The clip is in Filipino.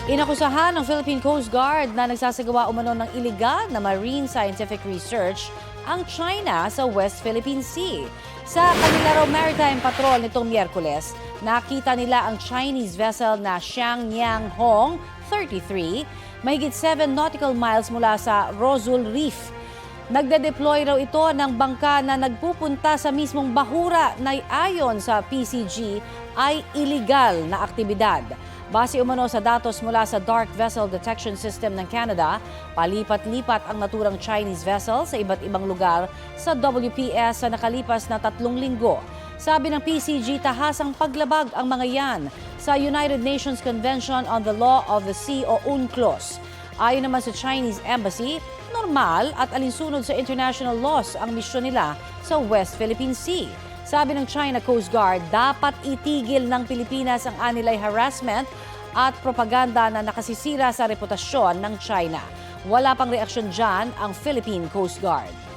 Inakusahan ng Philippine Coast Guard na nagsasagawa umano ng iligal na marine scientific research ang China sa West Philippine Sea. Sa kanila raw maritime patrol nitong Miyerkules, nakita nila ang Chinese vessel na Xiangyang Hong 33, mahigit 7 nautical miles mula sa Rosul Reef. Nagde-deploy raw ito ng bangka na nagpupunta sa mismong bahura na ayon sa PCG ay iligal na aktibidad. Base umano sa datos mula sa Dark Vessel Detection System ng Canada, palipat-lipat ang naturang Chinese vessel sa iba't ibang lugar sa WPS sa nakalipas na 3 linggo. Sabi ng PCG, tahasang paglabag ang mga yan sa United Nations Convention on the Law of the Sea o UNCLOS. Ayon naman sa Chinese Embassy, normal at alinsunod sa international laws ang misyon nila sa West Philippine Sea. Sabi ng China Coast Guard, dapat itigil ng Pilipinas ang anilay harassment at propaganda na nakasisira sa reputasyon ng China. Wala pang reaksyon dyan ang Philippine Coast Guard.